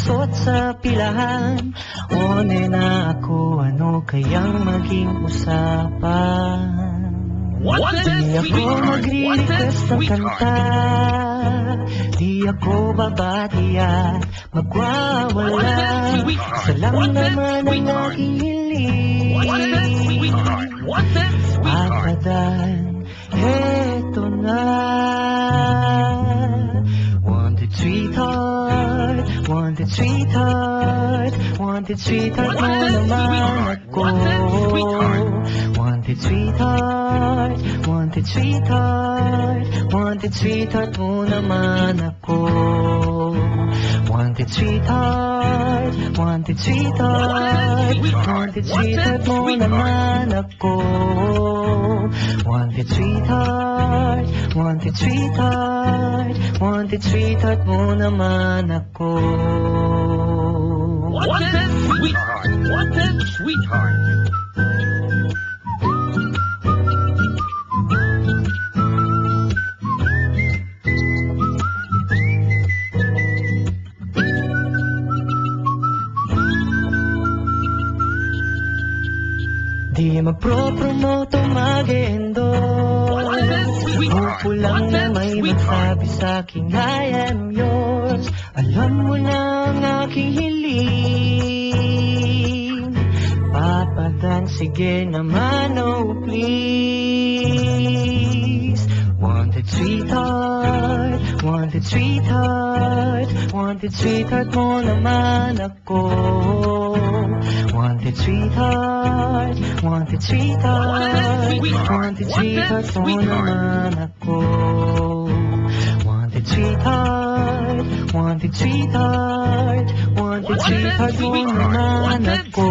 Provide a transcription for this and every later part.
nakalusot sa pilahan. O nena ako, ano kayang maging usapan? Di ako magre-request ng kanta, di ako babati at magwawala. Isa lang naman ang aking hiling, abadan, heto na. Wanted sweetheart, wanted sweetheart, wanted sweetheart mo naman ako. Wanted sweetheart, wanted sweetheart, wanted sweetheart mo naman ako. Wanted sweetheart, wanted sweetheart, wanted sweetheart mo naman ako. Wanted sweetheart, wanted sweetheart, wanted sweetheart mo naman ako. Wanted sweetheart, wanted sweetheart. Di magpro-promote o mag-endorse, upo lang na may magsabi sa'king I am yours. Alam mo na ang aking hiling, papadan, sige naman, oh please. Wanted sweetheart, wanted sweetheart, wanted sweetheart mo naman ako. Wanted sweetheart, wanted sweetheart, wanted sweetheart mo naman ako. Wanted sweetheart, wanted sweetheart, wanted sweetheart mo naman ako.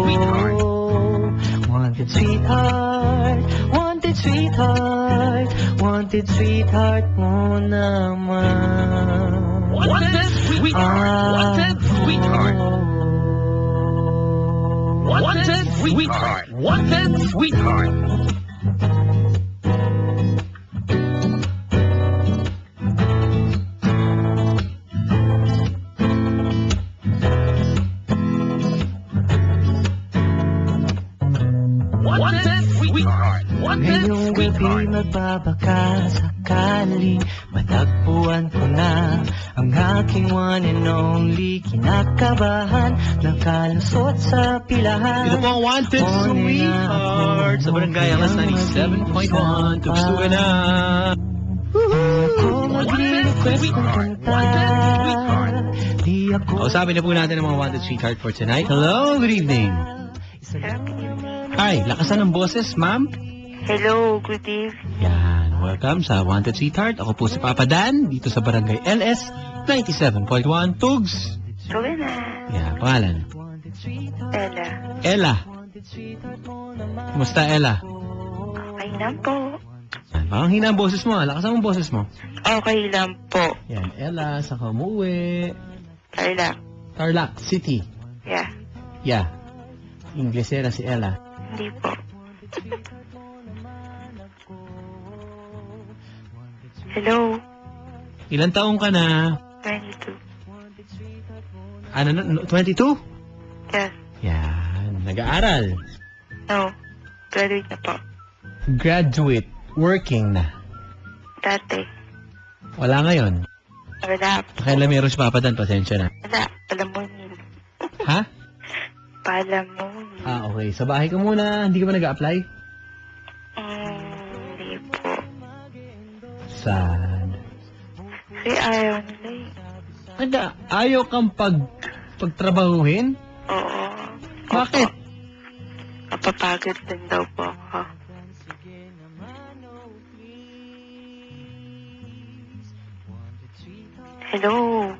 Wanted sweetheart, wanted sweetheart, wanted sweetheart mo naman. Wanted sweetheart, wanted sweetheart. Wanted sweetheart, wanted sweetheart. Wanted sweetheart, wanted Ngayong gabi sweetheart. magbabaka sakaling matagpuan ko na ang aking one and only. Kinakabahan, nakalusot sa pilahan. Ito po ang Wanted Sweetheart sa Barangay Alas 97.1. Tuksugan na! Ako mag-request ng kanta, di ako Kausapin na po natin ang mga Wanted Sweetheart for tonight. Hello, good evening. Hi, lakasan ng boses, ma'am. Hello, good evening. Yan, welcome sa Wanted Sweetheart. Ako po si Papa Dan, dito sa Barangay LS 97.1 Tugs. Gawin na. Yan, pangalan. Ella. Ella. Kumusta, Ella? Okay lang po. Yan, parang hina ang boses mo. Lakasan mo ang boses mo. Okay lang po. Yan, Ella, saka umuwi. Carla. Tarlac City. Yeah. Yeah. Inglesera si Ella. Hindi po. Hello. Ilan taong ka na? 22. Ano na? 22? Yes. Yan. Nag-aaral. No. Graduate na po. Graduate. Working na. Dati. Wala ngayon. Wala. Kailan meron si Papa Dan? Pasensya na. Wala. Palamunin. Ha? Palamunin. Ah, okay. Sa bahay ka muna. Hindi ka ba nag-a-apply? Hindi po. Sad. Kasi ayaw nila eh. Ayaw kang pagtrabahuhin? Oo. Bakit? Kapapagod din daw po ako. Hello.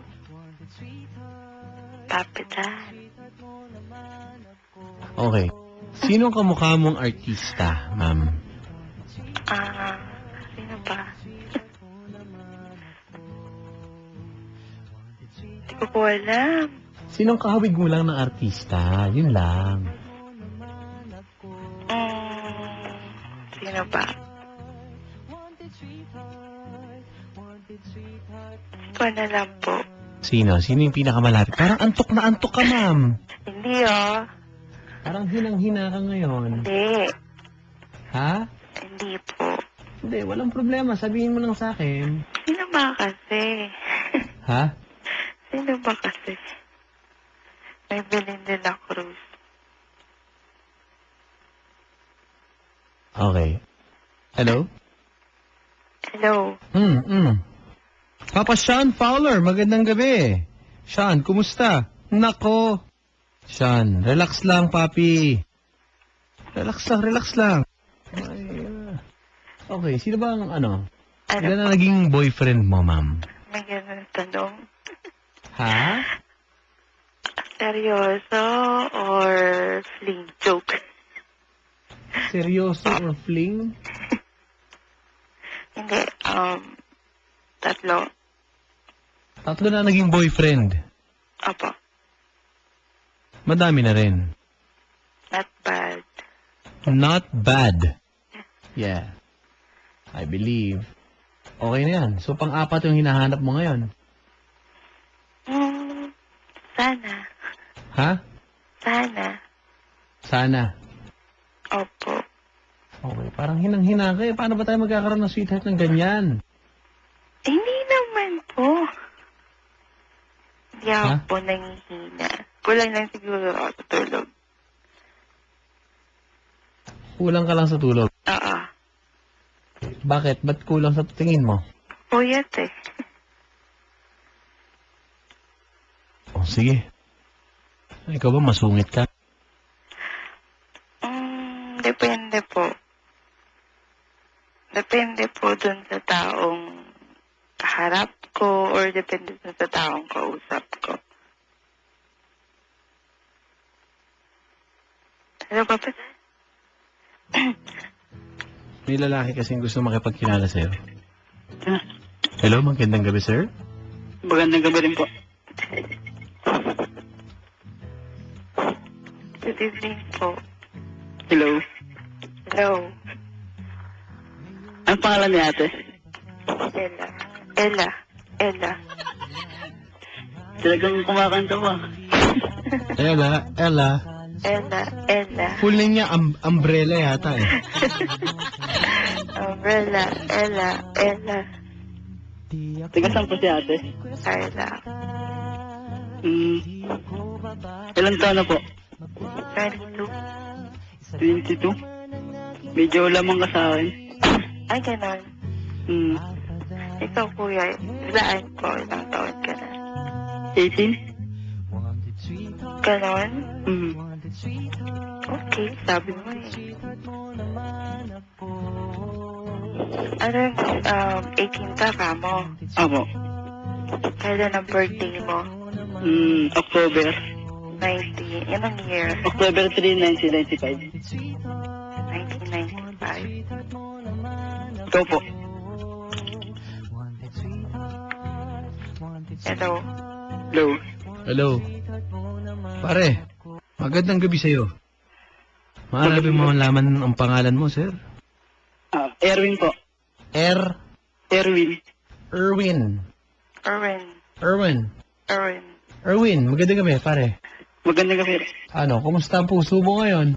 Papitan. Okay. Sino ang kamukha mong artista, ma'am? Sino ba? Hindi ko po alam. Sinong kahawig mo lang ng artista? Yun lang. Sino ba? Ito na lang po. Sino? Sino yung pinakamalapit? Parang antok na antok ka, ma'am. Hindi, oh. Parang hinang-hina ka ngayon. Hindi. Ha? Hindi po. Hindi, walang problema. Sabihin mo lang sa akin. Sino ba kasi? Ha? Sino ba kasi? May Belinda Cruz. Okay. Hello? Hello. Papa Sean Fowler, magandang gabi. Sean, kumusta? Nako. Sean, relax lang, papi. Relax lang. Ay, okay, sino ba ang ano? Ano Sino na naging boyfriend mo, ma'am? May ganun tanong. Ha? Seryoso or fling joke? Seryoso or fling? Hindi, tatlo. Tatlo na naging boyfriend. Opo. Madami na rin. Not bad. Not bad. Yeah. I believe. Okay na yan. So, pang-apat yung hinahanap mo ngayon. Sana. Ha? Sana. Sana. Opo. Okay. Parang hinang-hina ka eh. Paano ba tayo magkakaroon ng sweetheart ng ganyan? Hindi naman po. Hindi ako Ha? po nangihina. Kulang lang siguro ako sa tulog. Kulang ka lang sa tulog. Oo. Bakit? Ba't kulang sa tingin mo? Puyat eh. Oh, sige. Ikaw ba masungit ka? Depende po. Depende po dun sa taong kaharap ko or depende dun sa taong kausap ko. Ano ba ba? May lalaki kasing gusto makipagkilala sa'yo. Hello, magandang gabi, sir. Magandang gabi rin po. Good evening po. Hello. Hello. Ang pangalan ni ate? Ella. Talagang kumakanta pa. Ella. Ella. Full name niya, umbrella yata eh. Umbrella. Ella. Taga saan po si ate? Carla. Ilan taon na po? 22. 22? Medyo lamang ka sa akin. Ay, ganon. Ikaw, kuya. Ilaan ko. Ilang taon ka na. 18? Ganon? Mm. Okay, sabi mo eh. Anong 18 ka mo? Ako. Kailan ang birthday mo? October. 19. Anong year? October 3, 1995. 1995. Ikaw po. Hello. Hello. Hello. Pare, magandang gabi sa'yo. Maaari mo malaman ang pangalan mo, sir? Erwin po. Erwin. Erwin. Magandang gabi, pare. Magandang gabi. Ano, kumusta ang puso mo ngayon?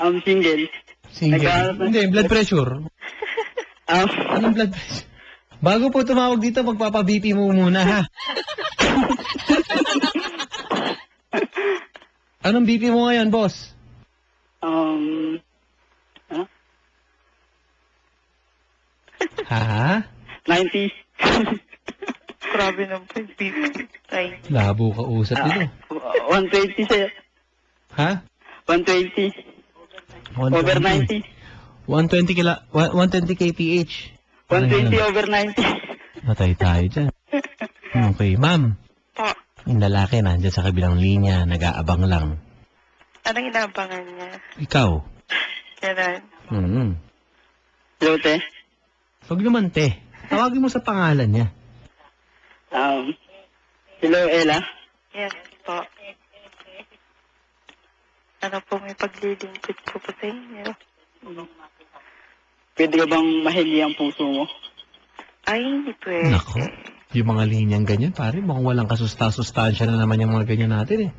Single. Single? Hindi, blood pressure. Um, Anong blood pressure? Bago po tumawag dito, magpapa-BP mo muna, ha? Anong BP mo ngayon, boss? Ha? 90. Grabe naman po yung BP. Ay, Labo ka usap dito. 120 sa'yo. Ha? 120. Over 90. 120 kph. 120 over 90. Matay tayo dyan. Okay, ma'am. po. Yung lalaki nandyan sa kabilang linya, nag-aabang lang. Anong inaabangan niya? Ikaw. Ganon. Hello, te. Huwag naman, te. Tawagin mo sa pangalan niya. Hello, Ella. Yes po. Ano po may paglilingkod ko po sa inyo? Pwede ka bang mahingi ang puso mo? Ay, hindi pwede. Nako. Yung mga linyang ganyan, pare, mukhang walang kasustansya na naman yung mga ganyan natin eh.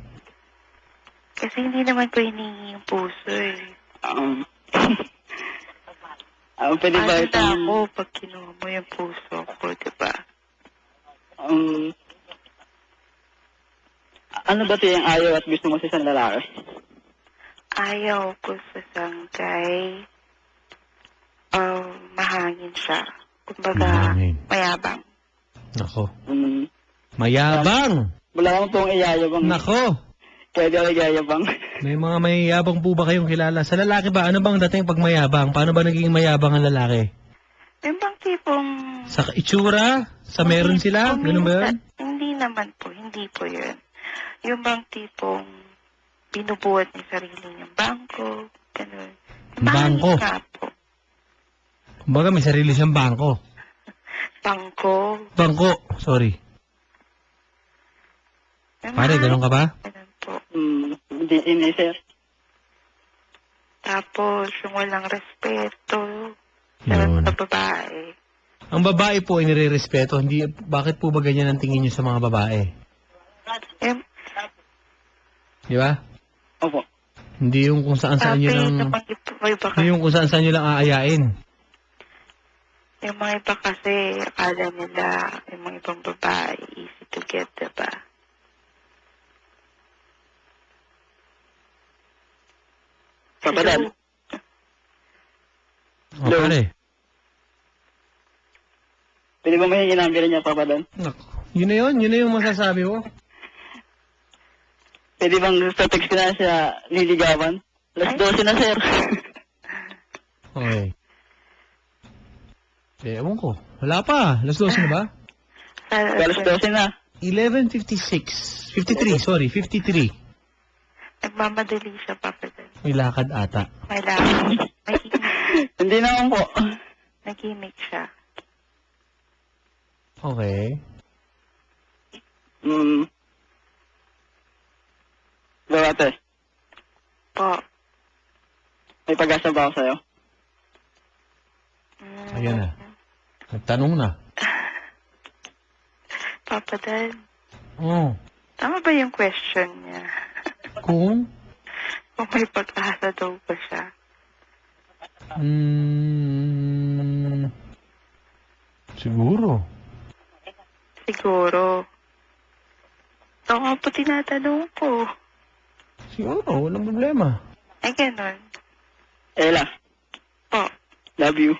Kasi hindi naman ko hinihingi yung puso eh. Pwede ba Ano na itong... ako pag kinuha mo yung puso ko, diba? Ano ba ito yung ayaw at gusto mo sa isang lalaki? Ayaw ko sa sanggay. Mahangin siya. Kumbaga, Mahangin. mayabang. Nako. Mm, Mayabang! wala akong pong iyayabang. Nako! Pwede ako iyayabang. May mga mayabang po ba kayong kilala? Sa lalaki ba? Ano bang dating pag mayabang? Paano ba naging mayabang ang lalaki? Yung bang tipong... Sa itsura? Sa meron sila? Ganun ba yun? Hindi naman po. Hindi po yun. Yung bang tipong binubuhat niya sarili niyang bangko. Ganun. Bangko? Mahangin nga po. Kumbaga may sarili siyang bangko. Bangko. Bangko. Sorry. Pare, ganun ka ba? Ganun po. Hindi, sir. Tapos, yung walang respeto Yun. sa babae. Ang babae po ay nire-respeto. Hindi, bakit po ba ganyan ang tingin niyo sa mga babae? Eh, Di ba? Opo. Hindi yung kung saan-saan nyo sabi lang... ng mga iba Hindi yung kung saan-saan nyo lang aayain. yung mga iba kasi, akala nila, yung mga ibang babae, easy to get, diba? Papadan. O, pare. Pwede ba may number niya, Papadan? Nako. Yun na yun. Yun na yung masasabi mo. Pwede bang sa text ko na siya niligawan? Alas 12 na, sir. Okay. Ewan ko. Wala pa. Alas 12 na ba? Alas 12 na. 11:56. 53, sorry. 53. Nagmamadali siya, Papa Dan. May lakad ata. May lakad. May Hindi naman po. nag-gimmick siya. Okay. Ate, Po. may pag-asa ba ako sa'yo? Ayan na. Nagtanong na. Papa Dan, Oh. tama ba yung question niya? Kung? Kung may pag-asa daw ba siya? Siguro. Siguro. Ito nga po tinatanong ko. Siguro. Walang problema. Ay, ganun. Ella, Po. love you.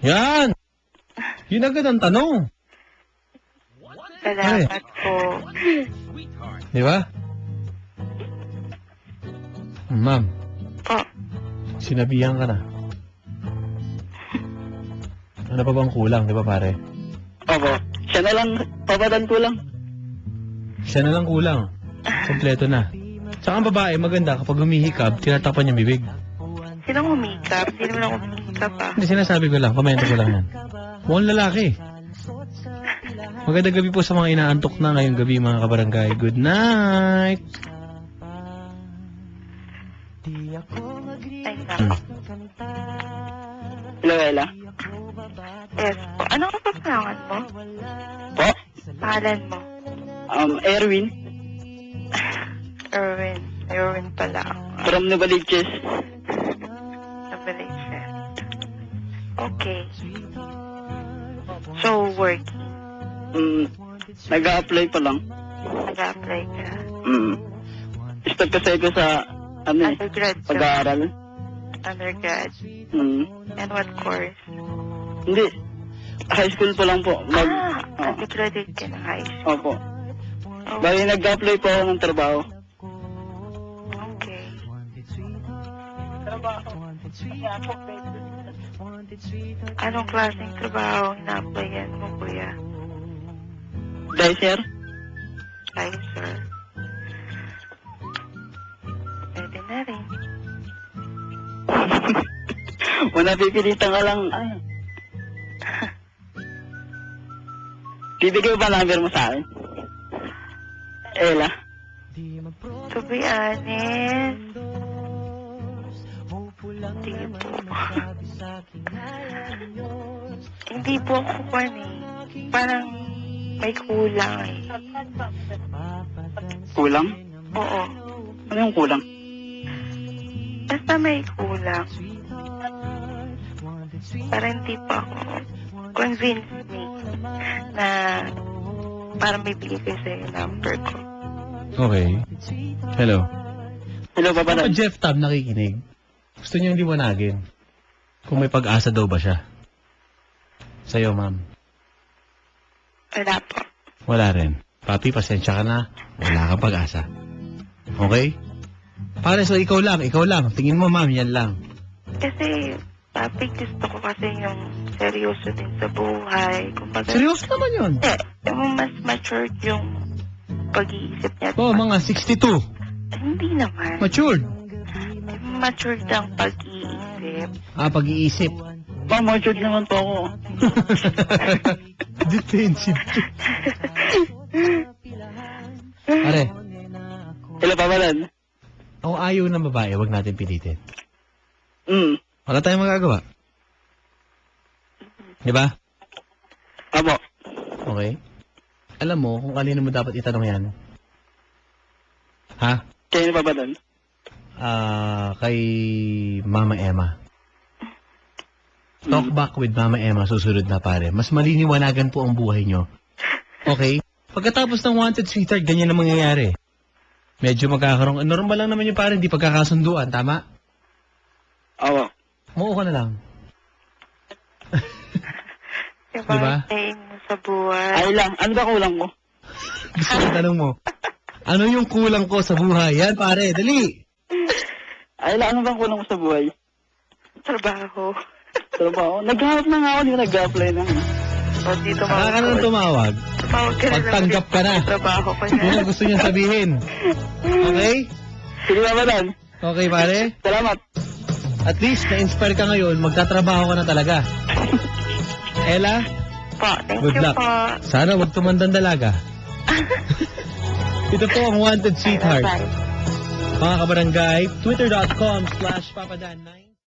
Yan! Yun agad ang tanong. Salamat po. Di ba? Ma'am, Po. sinabihan ka na. Ano pa bang kulang, di ba pare? Opo. Siya na lang, Papadan ko lang. Siya na lang kulang. Kompleto na. Tsaka ang babae, maganda kapag humihikab, tinatapan niya bibig. Sinong humikap? Hindi naman ako humikap ah. Hindi, sinasabi ko lang, komento ko lang yan. Mukhang lalaki. Magandang gabi po sa mga inaantok na ngayong gabi mga kabarangay. Good night! Ay, nako. Hello, Ella. Yes po. Ano ka pa pangalan mo? Po? Pangalan mo? Erwin, Erwin. Erwin pala ako. from Novaliches. Nabalik siya. Okay. So, working. Nag-a-apply pa lang. Nag-apply ka. Start kasi ako sa, Undergrad ka. pag-aaral. Undergrad. And what course? Hindi. High school pa lang po. Undergraduate ka ng high school. Opo. Bali, nag-apply po ako ng trabaho. Okay. Anong klaseng trabaho ang ina-applyan mo, kuya? Dicer? Ay, sir. Pwede na rin. Wala pipilitan ka lang. Bibigay ba number mo sa akin? Ella? To be honest, Hindi po. Hindi po ako kwan eh. Parang may kulang eh. Kulang? Oo. Ano yung kulang? Basta may kulang. Parang hindi pa ako convinced me na parang may bigay sa'yo yung number ko. Okay. Hello. Hello, Papa Papa Dan. Jeff Tab nakikinig. Gusto niyang liwanagin. Kung may pag-asa daw ba siya? Sa'yo, ma'am. Wala po. Wala rin. Papi, pasensya ka na. Wala kang pag-asa. Okay? Pare, so ikaw lang. Tingin mo, ma'am, yan lang. Kasi, papi, gusto ko kasi yung seryoso din sa buhay. Kumbaga, Seryoso naman yun. yung mas matured yung pag-iisip niya. Oo, mga 62. Hindi naman. Matured. Matured ang pag-iisip. Pag-iisip. Matured naman po ako. Defensive. Pare, Hello, Papa Dan. kung ayaw ng babae, wag natin pilitin. Wala tayong magagawa. Di ba? Abo. Okay? Alam mo kung kanino mo dapat itanong yan? Ha? Kaya ni Papa Dan. Kay Mama Emma. Talk back with Mama Emma, susunod na pare. Mas maliniwanagan po ang buhay nyo. Okay? Pagkatapos ng wanted sweetheart, ganyan na mangyayari. Medyo magkakaroon. Normal lang naman yung pare, hindi pagkakasunduan. Tama? Abo. Muo ka na lang. Yung Diba? staying mo sa buhay. Ay lang. Ano ba kulang ko? Gusto ko tanong mo. Ano yung kulang ko sa buhay? Yan pare, dali. Ay lang. Ano bang kulang ko sa buhay? Trabaho. Trabaho. Naghahanap na nga ako. Hindi ko nag-apply na. O, dito Saka ka na tumawag. Tumawag ka na lang. Pagtanggap ka na. Trabaho ko Yun na. ang gusto niyang sabihin. Okay? Sige, Papa Dan. Okay pare? Salamat. At least, na-inspire ka ngayon, magtatrabaho ka na talaga. Ella, Po, thank good you luck. po. Sana wag tumandang dalaga. Ito po ang Wanted Sweetheart. Bye. Mga kabarangay, twitter.com/papadan9.